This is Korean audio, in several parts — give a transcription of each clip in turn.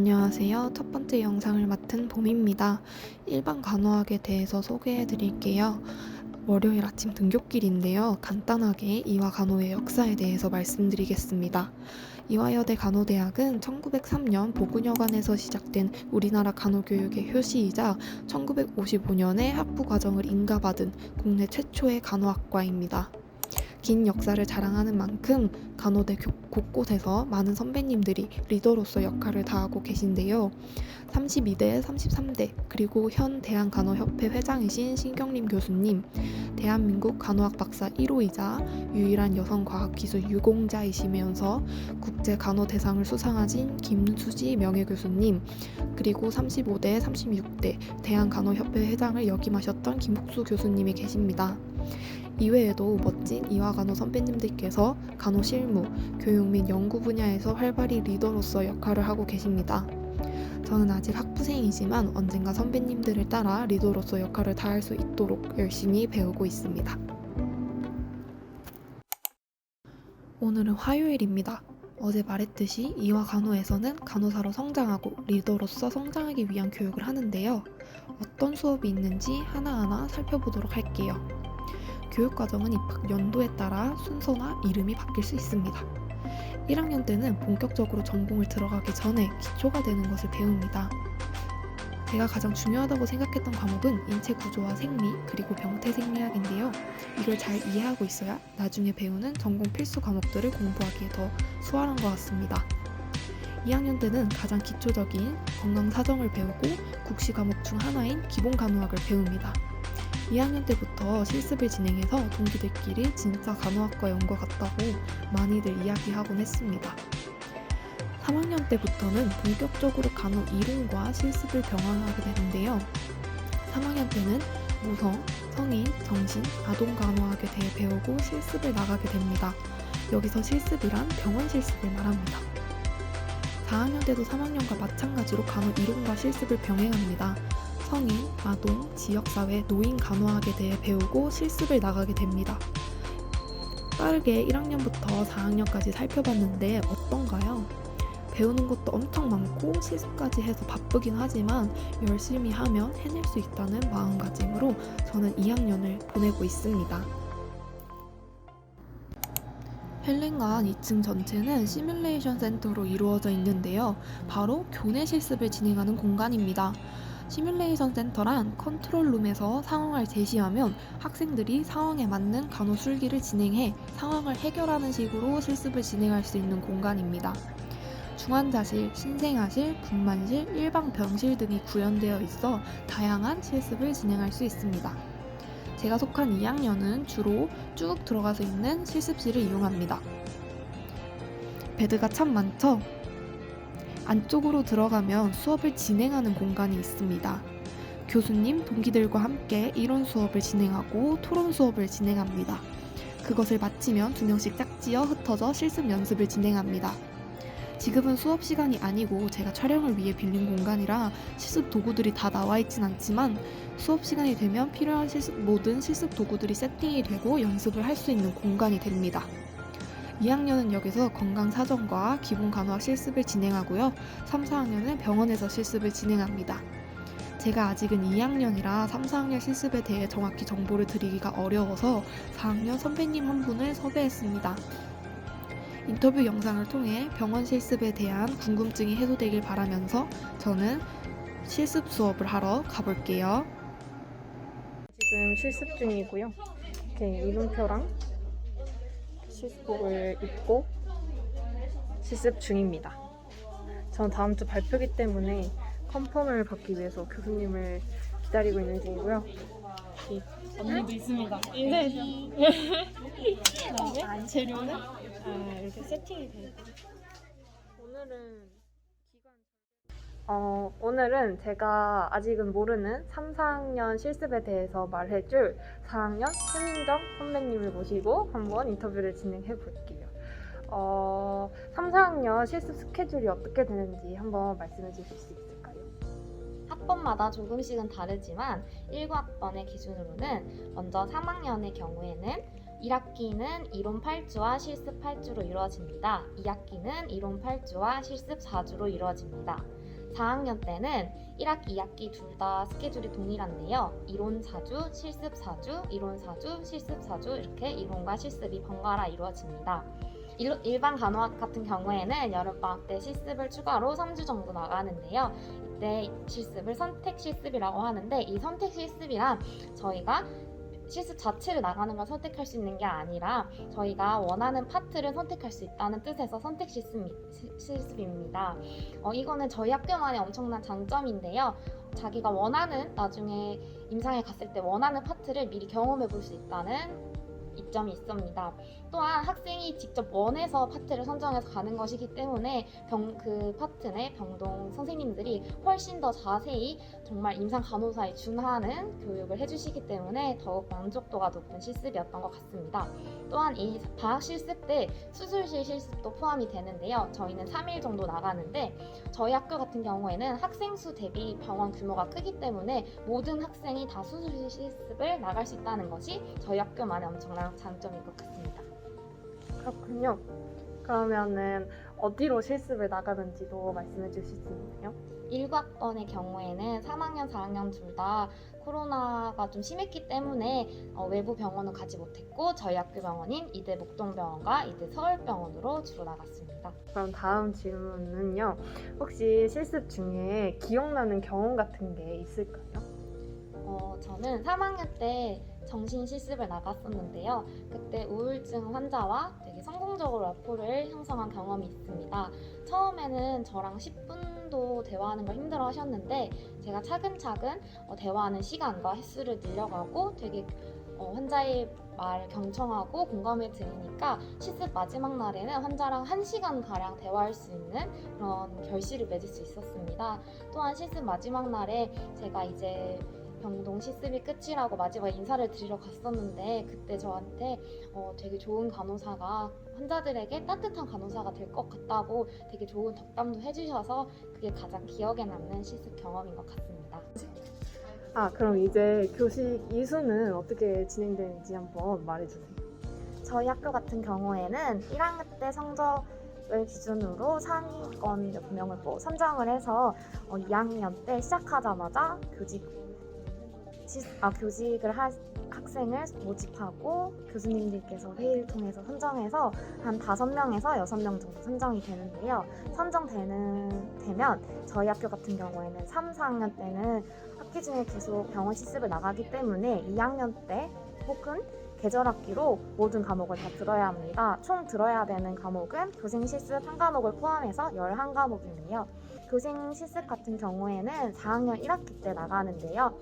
안녕하세요. 첫 번째 영상을 맡은 봄입니다. 일반 간호학에 대해서 소개해 드릴게요. 월요일 아침 등굣길인데요. 간단하게 이화간호의 역사에 대해서 말씀드리겠습니다. 이화여대 간호대학은 1903년 보근여관에서 시작된 우리나라 간호교육의 효시이자 1955년에 학부과정을 인가받은 국내 최초의 간호학과입니다. 긴 역사를 자랑하는 만큼 간호대 곳곳에서 많은 선배님들이 리더로서 역할을 다하고 계신데요. 32대, 33대, 그리고 현 대한간호협회 회장이신 신경림 교수님, 대한민국 간호학 박사 1호이자 유일한 여성 과학기술 유공자이시면서 국제간호대상을 수상하신 김수지 명예교수님, 그리고 35대, 36대 대한간호협회 회장을 역임하셨던 김국수 교수님이 계십니다. 이외에도 멋진 이화간호 선배님들께서 간호 실무, 교육 및 연구 분야에서 활발히 리더로서 역할을 하고 계십니다. 저는 아직 학부생이지만 언젠가 선배님들을 따라 리더로서 역할을 다할 수 있도록 열심히 배우고 있습니다. 오늘은 화요일입니다. 어제 말했듯이 이화간호에서는 간호사로 성장하고 리더로서 성장하기 위한 교육을 하는데요. 어떤 수업이 있는지 하나하나 살펴보도록 할게요. 교육과정은 입학 연도에 따라 순서나 이름이 바뀔 수 있습니다. 1학년 때는 본격적으로 전공을 들어가기 전에 기초가 되는 것을 배웁니다. 제가 가장 중요하다고 생각했던 과목은 인체구조와 생리, 그리고 병태생리학인데요. 이걸 잘 이해하고 있어야 나중에 배우는 전공 필수 과목들을 공부하기에 더 수월한 것 같습니다. 2학년 때는 가장 기초적인 건강사정을 배우고 국시 과목 중 하나인 기본간호학을 배웁니다. 2학년 때부터 실습을 진행해서 동기들끼리 진짜 간호학과에 온 것 같다고 많이들 이야기하곤 했습니다. 3학년 때부터는 본격적으로 간호 이론과 실습을 병행하게 되는데요. 3학년 때는 모성, 성인, 정신, 아동 간호학에 대해 배우고 실습을 나가게 됩니다. 여기서 실습이란 병원 실습을 말합니다. 4학년 때도 3학년과 마찬가지로 간호 이론과 실습을 병행합니다. 성인, 아동, 지역사회, 노인 간호학에 대해 배우고 실습을 나가게 됩니다. 빠르게 1학년부터 4학년까지 살펴봤는데 어떤가요? 배우는 것도 엄청 많고 실습까지 해서 바쁘긴 하지만 열심히 하면 해낼 수 있다는 마음가짐으로 저는 2학년을 보내고 있습니다. 헬렌관 2층 전체는 시뮬레이션 센터로 이루어져 있는데요. 바로 교내 실습을 진행하는 공간입니다. 시뮬레이션 센터란 컨트롤룸에서 상황을 제시하면 학생들이 상황에 맞는 간호 술기를 진행해 상황을 해결하는 식으로 실습을 진행할 수 있는 공간입니다. 중환자실, 신생아실, 분만실, 일반 병실 등이 구현되어 있어 다양한 실습을 진행할 수 있습니다. 제가 속한 2학년은 주로 쭉 들어가서 있는 실습실을 이용합니다. 베드가 참 많죠? 안쪽으로 들어가면 수업을 진행하는 공간이 있습니다. 교수님, 동기들과 함께 이론 수업을 진행하고 토론 수업을 진행합니다. 그것을 마치면 2명씩 짝지어 흩어져 실습 연습을 진행합니다. 지금은 수업 시간이 아니고 제가 촬영을 위해 빌린 공간이라 실습 도구들이 다 나와 있진 않지만 수업 시간이 되면 필요한 모든 실습 도구들이 세팅이 되고 연습을 할 수 있는 공간이 됩니다. 2학년은 여기서 건강사정과 기본간호학 실습을 진행하고요. 3, 4학년은 병원에서 실습을 진행합니다. 제가 아직은 2학년이라 3, 4학년 실습에 대해 정확히 정보를 드리기가 어려워서 4학년 선배님 한 분을 섭외했습니다. 인터뷰 영상을 통해 병원 실습에 대한 궁금증이 해소되길 바라면서 저는 실습 수업을 하러 가볼게요. 지금 실습 중이고요. 이렇게 이름표랑 실습복을 입고 실습 중입니다. 전 다음 주 발표기 때문에 컨펌을 받기 위해서 교수님을 기다리고 있는 중이고요. 언니도 있습니다. 네. 그다음에 재료는 이렇게 세팅이 되어 있고. 오늘은 제가 아직은 모르는 3, 4학년 실습에 대해서 말해줄 4학년 최민정 선배님을 모시고 한번 인터뷰를 진행해 볼게요. 3, 4학년 실습 스케줄이 어떻게 되는지 한번 말씀해 주실 수 있을까요? 학번마다 조금씩은 다르지만 19학번의 기준으로는 먼저 3학년의 경우에는 1학기는 이론 8주와 실습 8주로 이루어집니다. 2학기는 이론 8주와 실습 4주로 이루어집니다. 4학년 때는 1학기, 2학기 둘 다 스케줄이 동일한데요. 이론 4주, 실습 4주, 이론 4주, 실습 4주 이렇게 이론과 실습이 번갈아 이루어집니다. 일반 간호학 같은 경우에는 여름방학 때 실습을 추가로 3주 정도 나가는데요. 이때 실습을 선택 실습이라고 하는데 이 선택 실습이란 저희가 실습 자체를 나가는 걸 선택할 수 있는 게 아니라 저희가 원하는 파트를 선택할 수 있다는 뜻에서 선택 실습입니다. 이거는 저희 학교만의 엄청난 장점인데요. 자기가 원하는 나중에 임상에 갔을 때 원하는 파트를 미리 경험해 볼 수 있다는 이점이 있습니다. 또한 학생이 직접 원해서 파트를 선정해서 가는 것이기 때문에 그 파트 내 병동 선생님들이 훨씬 더 자세히 정말 임상 간호사에 준하는 교육을 해주시기 때문에 더욱 만족도가 높은 실습이었던 것 같습니다. 또한 이 방학 실습 때 수술실 실습도 포함이 되는데요. 저희는 3일 정도 나가는데 저희 학교 같은 경우에는 학생 수 대비 병원 규모가 크기 때문에 모든 학생이 다 수술실 실습을 나갈 수 있다는 것이 저희 학교만의 엄청난 장점인 것 같습니다. 그렇군요. 그러면은 어디로 실습을 나가는지도 말씀해 주실 수 있나요? 19학번의 경우에는 3학년, 4학년 둘 다 코로나가 좀 심했기 때문에 외부 병원은 가지 못했고 저희 학교 병원인 이대 목동병원과 이대 서울병원으로 주로 나갔습니다. 그럼 다음 질문은요. 혹시 실습 중에 기억나는 경험 같은 게 있을까요? 저는 3학년 때 정신 실습을 나갔었는데요. 그때 우울증 환자와 되게 성공적으로 라포를 형성한 경험이 있습니다. 처음에는 저랑 10분도 대화하는 걸 힘들어 하셨는데 제가 차근차근 대화하는 시간과 횟수를 늘려가고 되게 환자의 말을 경청하고 공감해 드리니까 실습 마지막 날에는 환자랑 1시간가량 대화할 수 있는 그런 결실을 맺을 수 있었습니다. 또한 실습 마지막 날에 제가 이제 병동 실습이 끝이라고 마지막에 인사를 드리러 갔었는데 그때 저한테 되게 좋은 간호사가 환자들에게 따뜻한 간호사가 될 것 같다고 되게 좋은 덕담도 해주셔서 그게 가장 기억에 남는 실습 경험인 것 같습니다. 그럼 이제 교식 이수는 어떻게 진행되는지 한번 말해주세요. 저희 학교 같은 경우에는 1학년 때 성적을 기준으로 상위권 몇 명을 선정을 해서 2학년 때 시작하자마자 교직을 할 학생을 모집하고 교수님들께서 회의를 통해서 선정해서 한 5명에서 6명 정도 선정이 되는데요. 되면 저희 학교 같은 경우에는 3, 4학년 때는 학기 중에 계속 병원 실습을 나가기 때문에 2학년 때 혹은 계절학기로 모든 과목을 다 들어야 합니다. 총 들어야 되는 과목은 교생 실습 한 과목을 포함해서 11과목인데요. 교생 실습 같은 경우에는 4학년 1학기 때 나가는데요.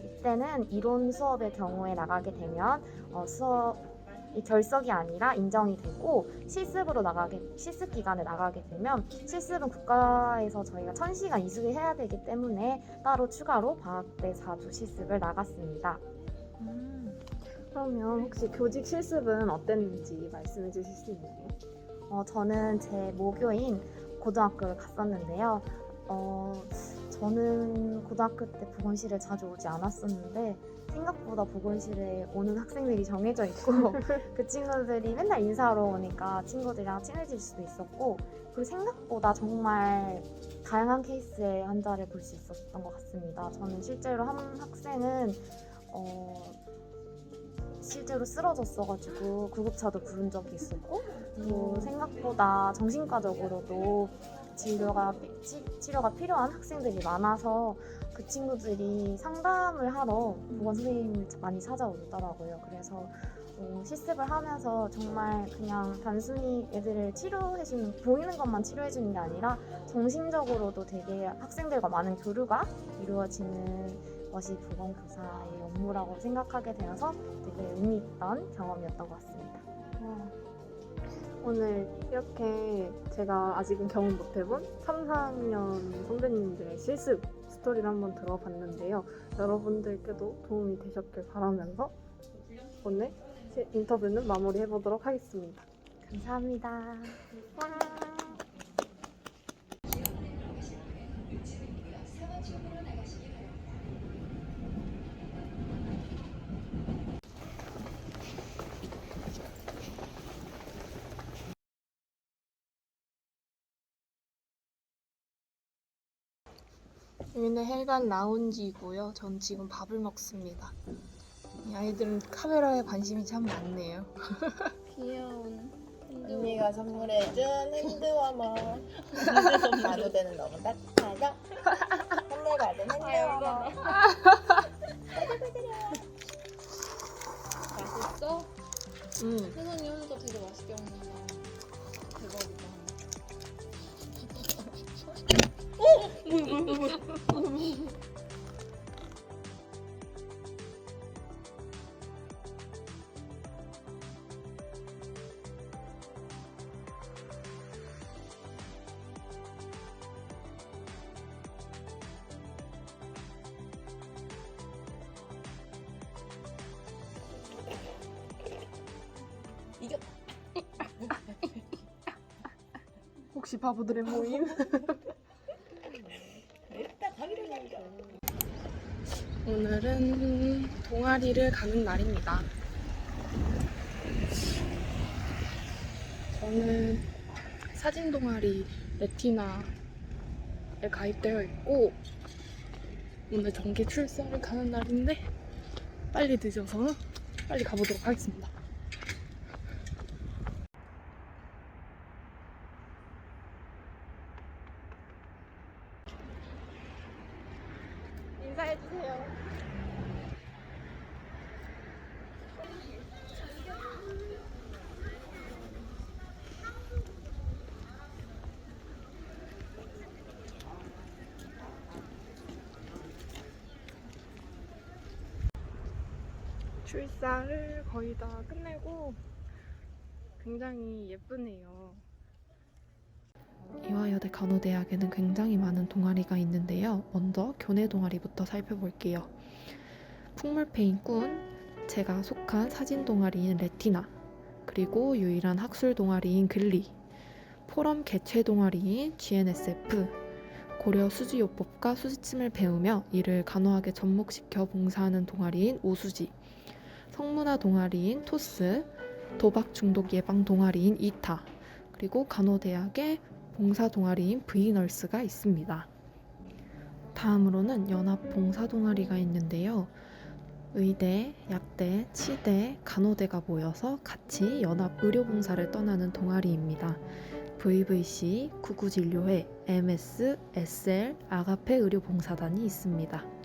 이때는 이론 수업의 경우에 나가게 되면 수업이 결석이 아니라 인정이 되고 실습 기간에 나가게 되면 실습은 국가에서 저희가 1000시간 이수해야 되기 때문에 따로 추가로 방학 때 4주 실습을 나갔습니다. 그러면 혹시 교직 실습은 어땠는지 말씀해 주실 수 있나요? 저는 제 모교인 고등학교를 갔었는데요. 저는 고등학교 때 보건실에 자주 오지 않았었는데 생각보다 보건실에 오는 학생들이 정해져 있고 그 친구들이 맨날 인사하러 오니까 친구들이랑 친해질 수도 있었고 그리고 생각보다 정말 다양한 케이스의 환자를 볼 수 있었던 것 같습니다. 저는 실제로 한 학생은 실제로 쓰러졌어가지고 구급차도 부른 적이 있었고 또 생각보다 정신과적으로도 치료가 필요한 학생들이 많아서 그 친구들이 상담을 하러 보건 선생님을 많이 찾아오더라고요. 그래서 실습을 하면서 정말 그냥 단순히 애들을 보이는 것만 치료해주는 게 아니라 정신적으로도 되게 학생들과 많은 교류가 이루어지는 것이 보건교사의 업무라고 생각하게 되어서 되게 의미 있던 경험이었던 것 같습니다. 오늘 이렇게 제가 아직은 경험 못 해본 3, 4학년 선배님들의 실습 스토리를 한번 들어봤는데요. 여러분들께도 도움이 되셨길 바라면서 오늘 인터뷰는 마무리해보도록 하겠습니다. 감사합니다. 여기는 헬간 라운지이고요. 전 지금 밥을 먹습니다. 이 아이들은 카메라에 관심이 참 많네요. 귀여운. 언니가 선물해준 핸드워머. 가로대는 너무 따뜻하죠? 선물 받은 핸드워머. 맛있어? 음. 세상에 오니까 되게 맛있게 먹는다. 대박이다. 혹시 바보들의 모임? 오늘은 동아리를 가는 날입니다. 저는 사진 동아리 레티나에 가입되어 있고 오늘 정기 출사를 가는 날인데 빨리 늦어서 빨리 가보도록 하겠습니다. 인사해주세요. 출사를 거의 다 끝내고 굉장히 예쁘네요. 이화여대 간호대학에는 굉장히 많은 동아리가 있는데요. 먼저 교내 동아리부터 살펴볼게요. 풍물페인 꾼, 제가 속한 사진 동아리인 레티나, 그리고 유일한 학술 동아리인 글리, 포럼 개최 동아리인 GNSF, 고려 수지요법과 수지침을 배우며 이를 간호학에 접목시켜 봉사하는 동아리인 오수지, 성문화 동아리인 토스, 도박 중독 예방 동아리인 이타, 그리고 간호대학의 봉사 동아리인 V널스가 있습니다. 다음으로는 연합 봉사 동아리가 있는데요. 의대, 약대, 치대, 간호대가 모여서 같이 연합 의료봉사를 떠나는 동아리입니다. VVC, 구구진료회, MS, SL, 아가페 의료봉사단이 있습니다.